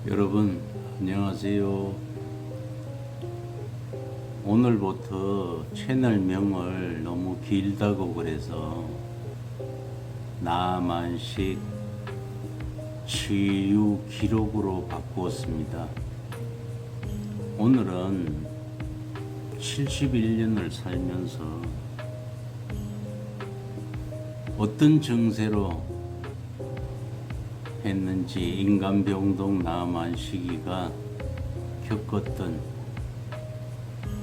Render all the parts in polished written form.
여러분 안녕하세요. 오늘부터 채널명을 너무 길다고 그래서 나만식 치유 기록으로 바꾸었습니다. 오늘은 71년을 살면서 어떤 증세로 했는지, 인간병동 나만식이가 겪었던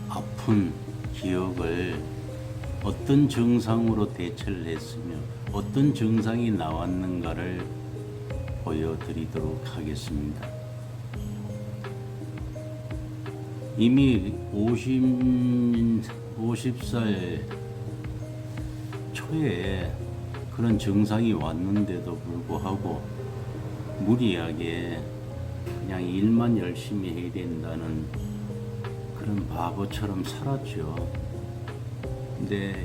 아픈 기억을 어떤 증상으로 대처를 했으며 어떤 증상이 나왔는가를 보여드리도록 하겠습니다. 이미 50살 초에 그런 증상이 왔는데도 불구하고 무리하게 그냥 일만 열심히 해야 된다는 그런 바보처럼 살았죠. 근데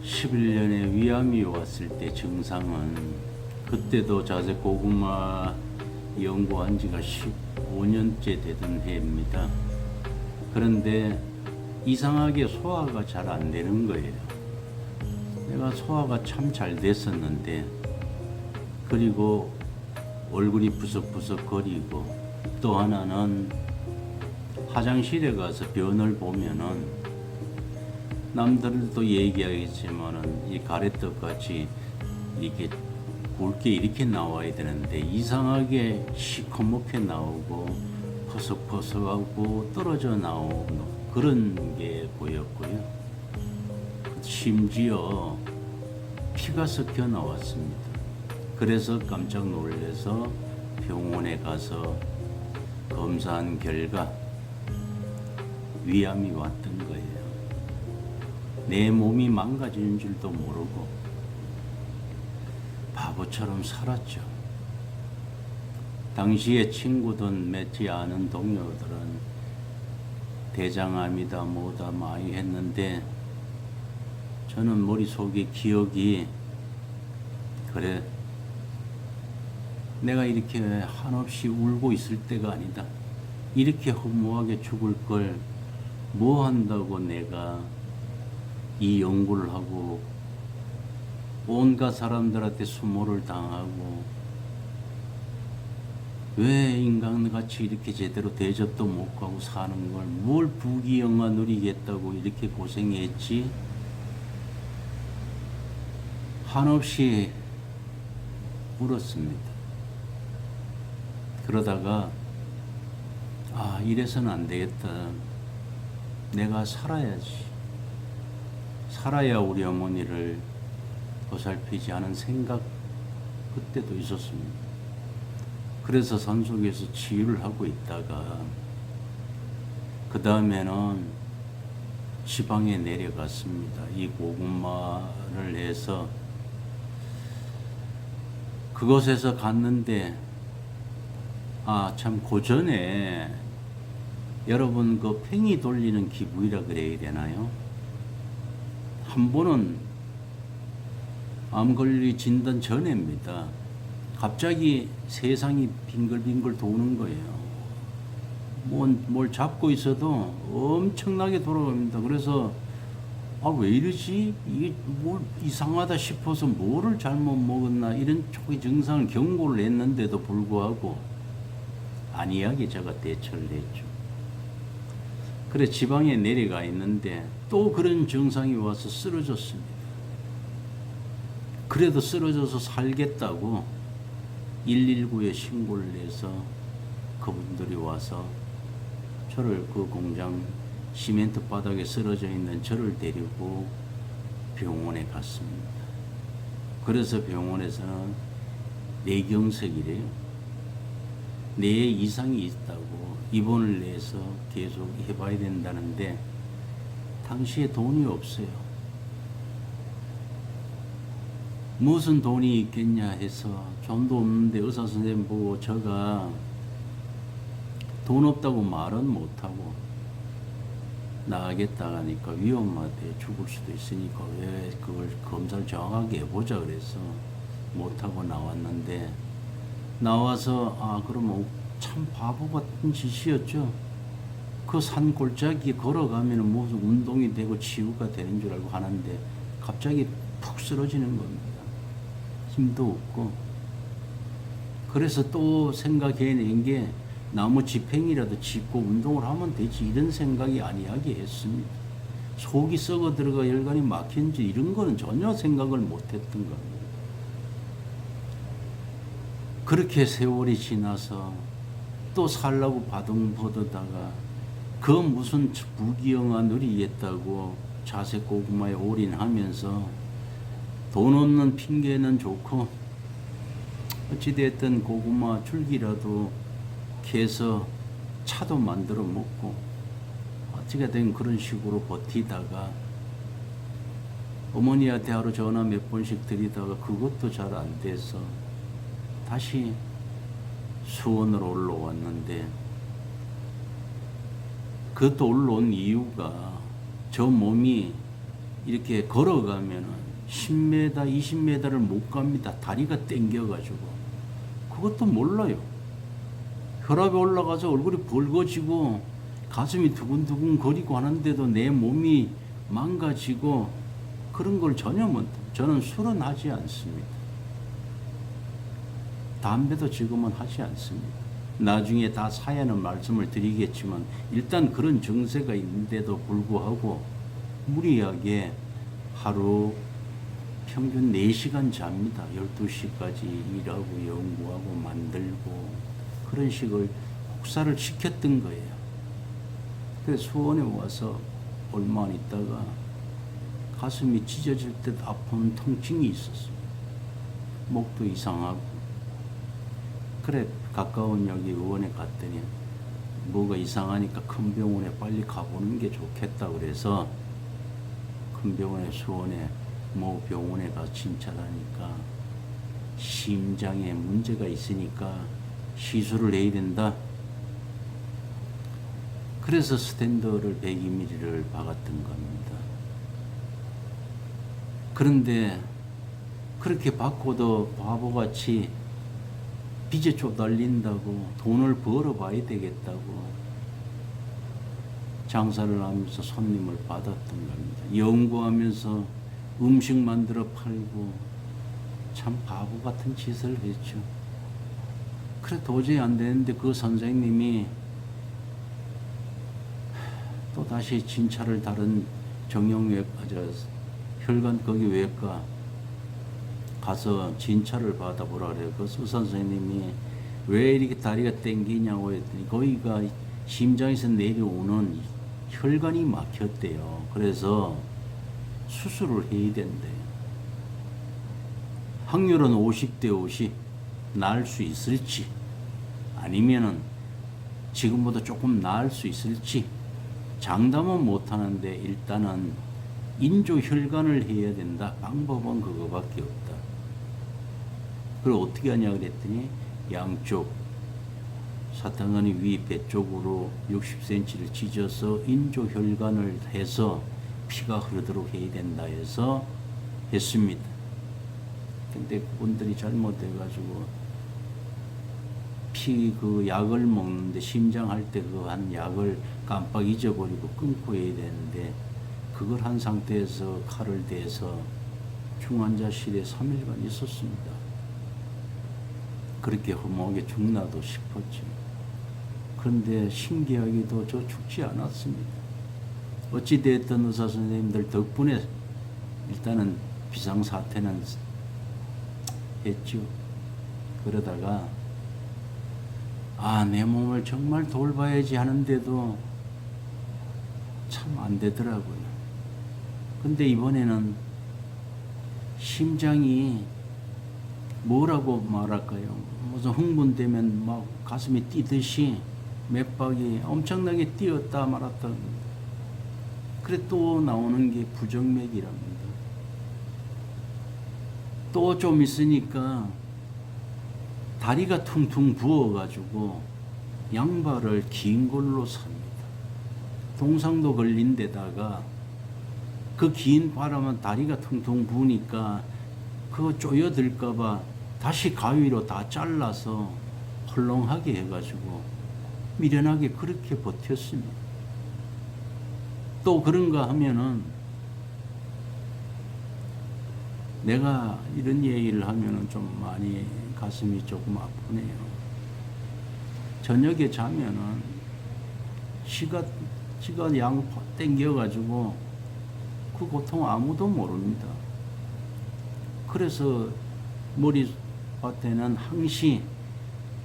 2011년에 위암이 왔을 때 증상은, 그때도 자세 고구마 연구한 지가 15년째 되던 해입니다. 그런데 이상하게 소화가 잘 안 되는 거예요. 내가 소화가 참 잘 됐었는데, 그리고 얼굴이 부석부석 거리고, 또 하나는 화장실에 가서 변을 보면은 남들도 얘기하겠지만은 이 가래떡 같이 이렇게 굵게 이렇게 나와야 되는데 이상하게 시커멓게 나오고 퍼석퍼석하고 떨어져 나오는 그런 게 보였고요. 심지어 피가 섞여 나왔습니다. 그래서 깜짝 놀라서 병원에 가서 검사한 결과 위암이 왔던 거예요. 내 몸이 망가지는 줄도 모르고 바보처럼 살았죠. 당시에 친구든 맺지 않은 동료들은 대장암이다 뭐다 많이 했는데, 저는 머릿속에 기억이, 그래, 내가 이렇게 한없이 울고 있을 때가 아니다. 이렇게 허무하게 죽을 걸 뭐 한다고 내가 이 연구를 하고 온갖 사람들한테 수모를 당하고, 왜 인간같이 이렇게 제대로 대접도 못 가고 사는 걸 뭘 부귀영화 누리겠다고 이렇게 고생했지? 한없이 울었습니다. 그러다가 이래서는 안 되겠다. 내가 살아야지. 살아야 우리 어머니를 보살피지 하는 생각, 그때도 있었습니다. 그래서 산속에서 치유를 하고 있다가 그 다음에는 지방에 내려갔습니다. 이 고구마를 해서 그곳에서 갔는데, 참 고전에 여러분 그 팽이 돌리는 기분이라 그래야 되나요? 한 번은 암 걸리진단 전에입니다. 갑자기 세상이 빙글빙글 도는 거예요. 뭘 잡고 있어도 엄청나게 돌아갑니다. 그래서 왜 이러지? 이게 뭘 이상하다 싶어서 뭐를 잘못 먹었나, 이런 초기 증상을 경고를 했는데도 불구하고 안이하게 제가 대처를 했죠. 그래 지방에 내려가 있는데 또 그런 증상이 와서 쓰러졌습니다. 그래도 쓰러져서 살겠다고 119에 신고를 해서 그분들이 와서 저를, 그 공장 시멘트 바닥에 쓰러져 있는 저를 데리고 병원에 갔습니다. 그래서 병원에서는 뇌경색이래요. 뇌에 이상이 있다고 입원을 해서 계속 해봐야 된다는데, 당시에 돈이 없어요. 무슨 돈이 있겠냐 해서, 돈도 없는데 의사 선생님 보고 제가 돈 없다고 말은 못하고 나가겠다 하니까 위험하대, 죽을 수도 있으니까 왜 그걸 검사를 정확하게 해보자 그래서 못하고 나왔는데, 나와서 그러면 참 바보 같은 짓이었죠. 그 산 골짜기 걸어가면 무슨 운동이 되고 치유가 되는 줄 알고 하는데 갑자기 푹 쓰러지는 겁니다. 힘도 없고. 그래서 또 생각해낸 게 나무 지팽이라도 짚고 운동을 하면 되지, 이런 생각이 아니하게 했습니다. 속이 썩어 들어가 혈관이 막힌지 이런 거는 전혀 생각을 못했던 겁니다. 그렇게 세월이 지나서 또 살라고 바둥버드다가 그 무슨 부귀영화 누리겠다고 자색 고구마에 올인하면서 돈 없는 핑계는 좋고 어찌됐든 고구마 줄기라도 캐서 차도 만들어 먹고 어찌가 된 그런 식으로 버티다가 어머니한테 하루 전화 몇 번씩 드리다가 그것도 잘 안 돼서 다시 수원으로 올라왔는데, 그것도 올라온 이유가 저 몸이 이렇게 걸어가면은 10m, 20m를 못 갑니다. 다리가 땡겨가지고. 그것도 몰라요. 혈압이 올라가서 얼굴이 붉어지고 가슴이 두근두근 거리고 하는데도 내 몸이 망가지고 그런 걸 전혀 못. 저는 술은 하지 않습니다. 담배도 지금은 하지 않습니다. 나중에 다 사야는 말씀을 드리겠지만 일단 그런 증세가 있는데도 불구하고 무리하게 하루 평균 4시간 잡니다. 12시까지 일하고 연구하고 만들고 그런 식을 혹사를 시켰던 거예요. 그래서 수원에 와서 얼마 안 있다가 가슴이 찢어질 듯 아픈 통증이 있었어요. 목도 이상하고. 그래 가까운 여기 의원에 갔더니 뭐가 이상하니까 큰 병원에 빨리 가보는 게 좋겠다 그래서 큰 병원에 수원에 뭐 병원에 가서 진찰하니까 심장에 문제가 있으니까 시술을 해야 된다. 그래서 스탠더를 102mm를 박았던 겁니다. 그런데 그렇게 받고도 바보같이 빚에 쪼달린다고 돈을 벌어봐야 되겠다고 장사를 하면서 손님을 받았던 겁니다. 연구하면서 음식 만들어 팔고 참 바보 같은 짓을 했죠. 그래 도저히 안 되는데 그 선생님이 또 다시 진찰을 다른 정형외과, 혈관 거기 외과 가서 진찰을 받아보라 그래요. 그 의사 선생님이 왜 이렇게 다리가 땡기냐고 했더니 거기가 심장에서 내려오는 혈관이 막혔대요. 그래서 수술을 해야 된대요. 확률은 50대 50 나을 수 있을지 아니면은 지금보다 조금 나을 수 있을지 장담은 못하는데 일단은 인조혈관을 해야 된다. 방법은 그거밖에 없다. 그걸 어떻게 하냐 그랬더니 양쪽 사탕어니 위 배 쪽으로 60cm를 찢어서 인조혈관을 해서 피가 흐르도록 해야 된다 해서 했습니다. 근데 그분들이 잘못해가지고 피 그 약을 먹는데 심장 할 때 그 한 약을 깜빡 잊어버리고 끊고 해야 되는데 그걸 한 상태에서 칼을 대서 중환자실에 3일간 있었습니다. 그렇게 허무하게 죽나도 싶었죠. 그런데 신기하게도 저 죽지 않았습니다. 어찌됐든 의사 선생님들 덕분에 일단은 비상사태는 했죠. 그러다가 내 몸을 정말 돌봐야지 하는데도 참 안 되더라고요. 근데 이번에는 심장이 뭐라고 말할까요? 무슨 흥분되면 막 가슴이 뛰듯이 맥박이 엄청나게 뛰었다 말았다. 그래 또 나오는 게 부정맥이랍니다. 또 좀 있으니까 다리가 퉁퉁 부어가지고 양발을 긴 걸로 삽니다. 동상도 걸린 데다가 그 긴 바람은 다리가 퉁퉁 부으니까 그거 쪼여들까봐 다시 가위로 다 잘라서 헐렁하게 해가지고 미련하게 그렇게 버텼습니다. 또 그런가 하면은 내가 이런 얘기를 하면은 좀 많이 가슴이 조금 아프네요. 저녁에 자면은 시가 양 땡겨가지고 그 고통 아무도 모릅니다. 그래서 머리밭에는 항시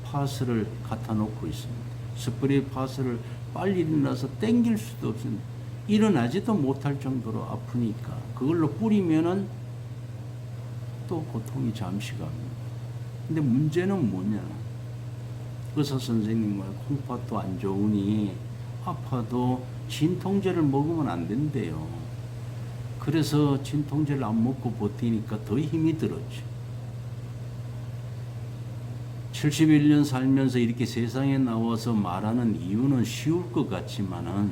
파스를 갖다 놓고 있습니다. 스프레이 파스를 빨리 일어나서 땡길 수도 없습니다. 일어나지도 못할 정도로 아프니까 그걸로 뿌리면은 또 고통이 잠시 갑니다. 근데 문제는 뭐냐? 의사 선생님과 콩팥도 안 좋으니 아파도 진통제를 먹으면 안 된대요. 그래서 진통제를 안 먹고 버티니까 더 힘이 들었죠. 71년 살면서 이렇게 세상에 나와서 말하는 이유는 쉬울 것 같지만은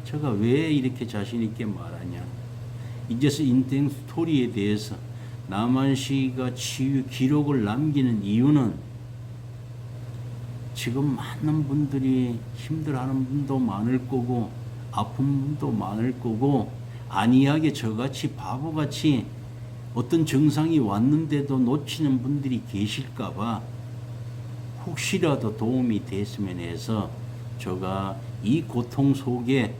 제가 왜 이렇게 자신 있게 말하냐? 이제서 인생 스토리에 대해서 남한시가 치유 기록을 남기는 이유는 지금 많은 분들이 힘들어하는 분도 많을 거고 아픈 분도 많을 거고 안이하게 저같이 바보같이 어떤 증상이 왔는데도 놓치는 분들이 계실까봐 혹시라도 도움이 됐으면 해서 제가 이 고통 속에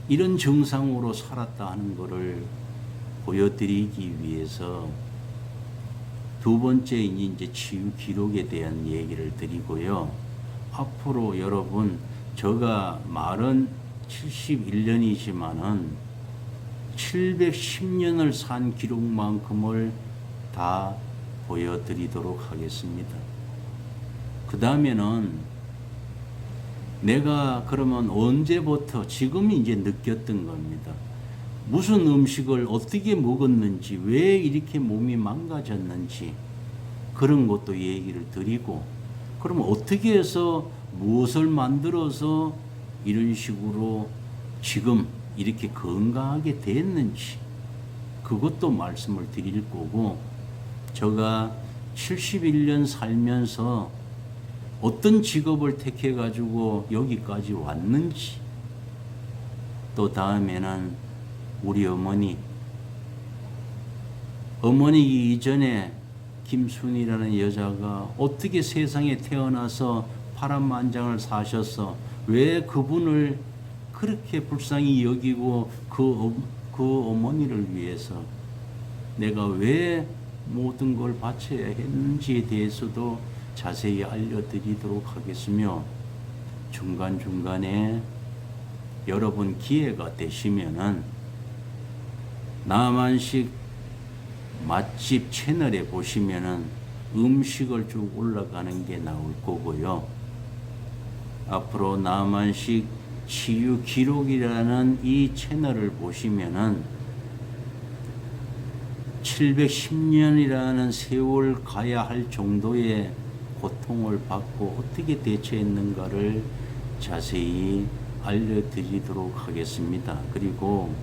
이런 증상으로 살았다 하는 것을 보여드리기 위해서 두 번째 이제 치유 기록에 대한 얘기를 드리고요. 앞으로 여러분 제가 말은 71년이지만은 710년을 산 기록만큼을 다 보여드리도록 하겠습니다. 그 다음에는 내가 그러면 언제부터 지금 이제 느꼈던 겁니다. 무슨 음식을 어떻게 먹었는지, 왜 이렇게 몸이 망가졌는지 그런 것도 얘기를 드리고, 그러면 어떻게 해서 무엇을 만들어서 이런 식으로 지금 이렇게 건강하게 됐는지 그것도 말씀을 드릴 거고, 제가 71년 살면서 어떤 직업을 택해 가지고 여기까지 왔는지, 또 다음에는 우리 어머니 이전에 김순이라는 여자가 어떻게 세상에 태어나서 파란만장을 사셔서 왜 그분을 그렇게 불쌍히 여기고 그 어머니를 위해서 내가 왜 모든 걸 바쳐야 했는지에 대해서도 자세히 알려드리도록 하겠으며, 중간중간에 여러분 기회가 되시면은 남한식 맛집 채널에 보시면은 음식을 쭉 올라가는 게 나올 거고요. 앞으로 남한식 치유 기록이라는 이 채널을 보시면은 710년이라는 세월 가야 할 정도의 고통을 받고 어떻게 대처했는가를 자세히 알려드리도록 하겠습니다. 그리고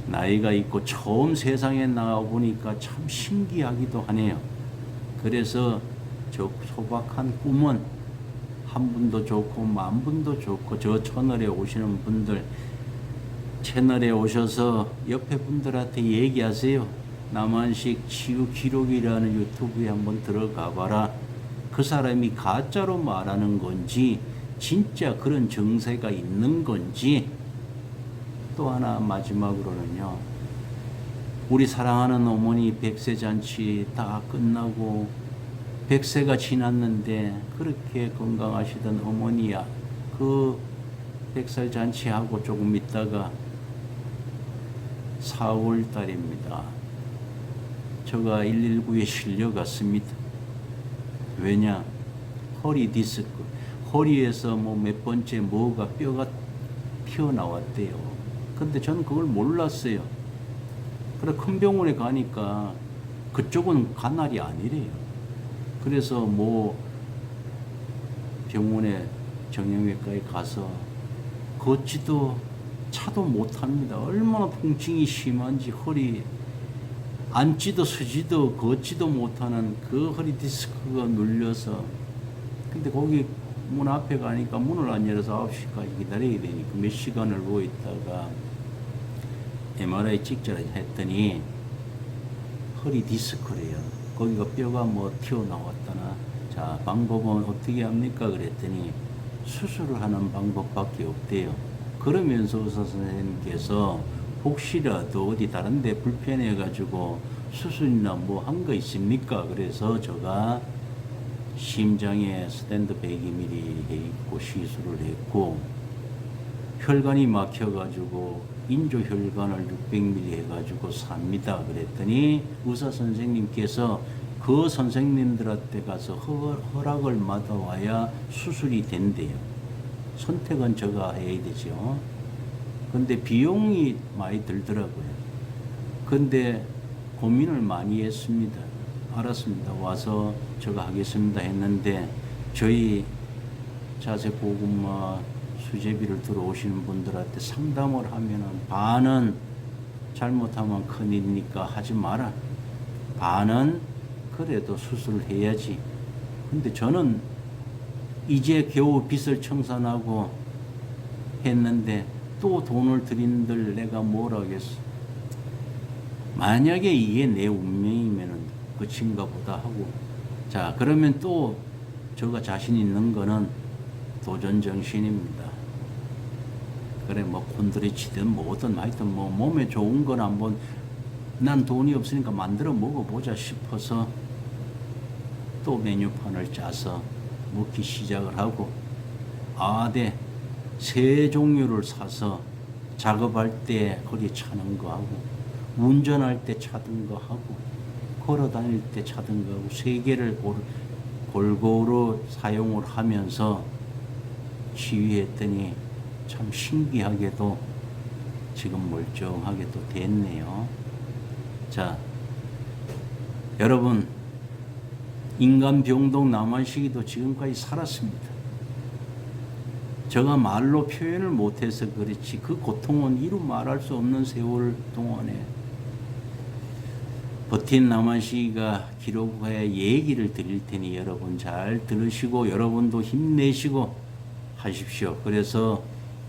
나이가 있고 처음 세상에 나와보니까 참 신기하기도 하네요. 그래서 저 소박한 꿈은 한 분도 좋고 만 분도 좋고, 저 채널에 오시는 분들 채널에 오셔서 옆에 분들한테 얘기하세요. 남한식 치유 기록이라는 유튜브에 한번 들어가 봐라. 그 사람이 가짜로 말하는 건지 진짜 그런 증세가 있는 건지. 또 하나 마지막으로는요, 우리 사랑하는 어머니 100세 잔치 다 끝나고 100세가 지났는데 그렇게 건강하시던 어머니야, 그 100살 잔치하고 조금 있다가 4월 달입니다. 제가 119에 실려갔습니다. 왜냐? 허리 디스크, 허리에서 뭐 몇 번째 뭐가 뼈가 튀어나왔대요. 근데 저는 그걸 몰랐어요. 그래 큰 병원에 가니까 그쪽은 관할이 아니래요. 그래서 뭐 병원에 정형외과에 가서 걷지도 차도 못합니다. 얼마나 통증이 심한지 허리 앉지도 서지도 걷지도 못하는 그 허리 디스크가 눌려서, 근데 거기 문 앞에 가니까 문을 안 열어서 9시까지 기다려야 되니까 몇 시간을 누워 있다가 MRI 찍자라 했더니 허리 디스크래요. 거기가 뼈가 뭐 튀어나왔다나. 자, 방법은 어떻게 합니까? 그랬더니 수술을 하는 방법밖에 없대요. 그러면서 의사 선생님께서 혹시라도 어디 다른 데 불편해 가지고 수술이나 뭐 한 거 있습니까? 그래서 제가 심장에 스텐트 102mm 해 있고 시술을 했고, 혈관이 막혀 가지고 인조 혈관을 600mm 해 가지고 삽니다. 그랬더니 의사 선생님께서 그 선생님들한테 가서 허락을 받아와야 수술이 된대요. 선택은 제가 해야 되죠. 근데 비용이 많이 들더라고요. 근데 고민을 많이 했습니다. 알았습니다. 와서 제가 하겠습니다 했는데, 저희 자세보건마 수제비를 들어오시는 분들한테 상담을 하면은 반은 잘못하면 큰일이니까 하지 마라, 반은 그래도 수술을 해야지. 근데 저는 이제 겨우 빚을 청산하고 했는데 또 돈을 들인들 내가 뭘 하겠어. 만약에 이게 내 운명이면은 끝인가 보다 하고, 자, 그러면 또 제가 자신 있는 거는 도전정신입니다. 그래, 뭐 콘드리치든 뭐든 하여튼 뭐 몸에 좋은 건 한번, 난 돈이 없으니까 만들어 먹어보자 싶어서 또 메뉴판을 짜서 먹기 시작을 하고, 네, 세 종류를 사서 작업할 때 허리 차는 거 하고, 운전할 때 차던 거 하고, 걸어 다닐 때 차던 거 하고, 세 개를 골고루 사용을 하면서 치유했더니 참 신기하게도 지금 멀쩡하게 또 됐네요. 자, 여러분, 인간 병동 남한식이도 지금까지 살았습니다. 제가 말로 표현을 못해서 그렇지 그 고통은 이루 말할 수 없는 세월 동안에 버틴 남한식이가 기록해 얘기를 드릴 테니 여러분 잘 들으시고 여러분도 힘내시고 하십시오. 그래서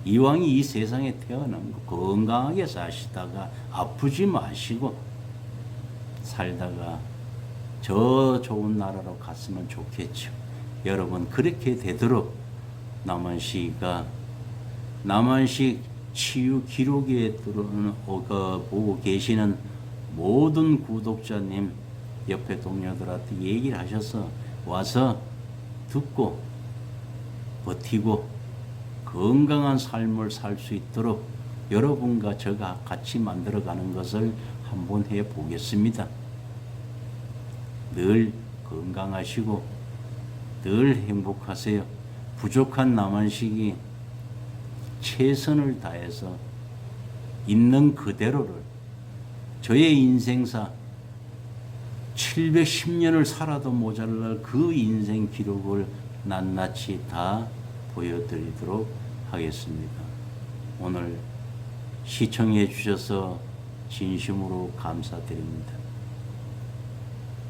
이왕이 이 세상에 태어난 거 건강하게 사시다가 아프지 마시고 살다가 저 좋은 나라로 갔으면 좋겠죠. 여러분 그렇게 되도록 남한식이가, 남한식 치유 기록에 보고 계시는 모든 구독자님, 옆에 동료들한테 얘기를 하셔서 와서 듣고 버티고 건강한 삶을 살 수 있도록 여러분과 제가 같이 만들어가는 것을 한번 해보겠습니다. 늘 건강하시고 늘 행복하세요. 부족한 남한식이 최선을 다해서 있는 그대로를, 저의 인생사 710년을 살아도 모자랄 그 인생 기록을 낱낱이 다 보여드리도록 하겠습니다. 오늘 시청해 주셔서 진심으로 감사드립니다.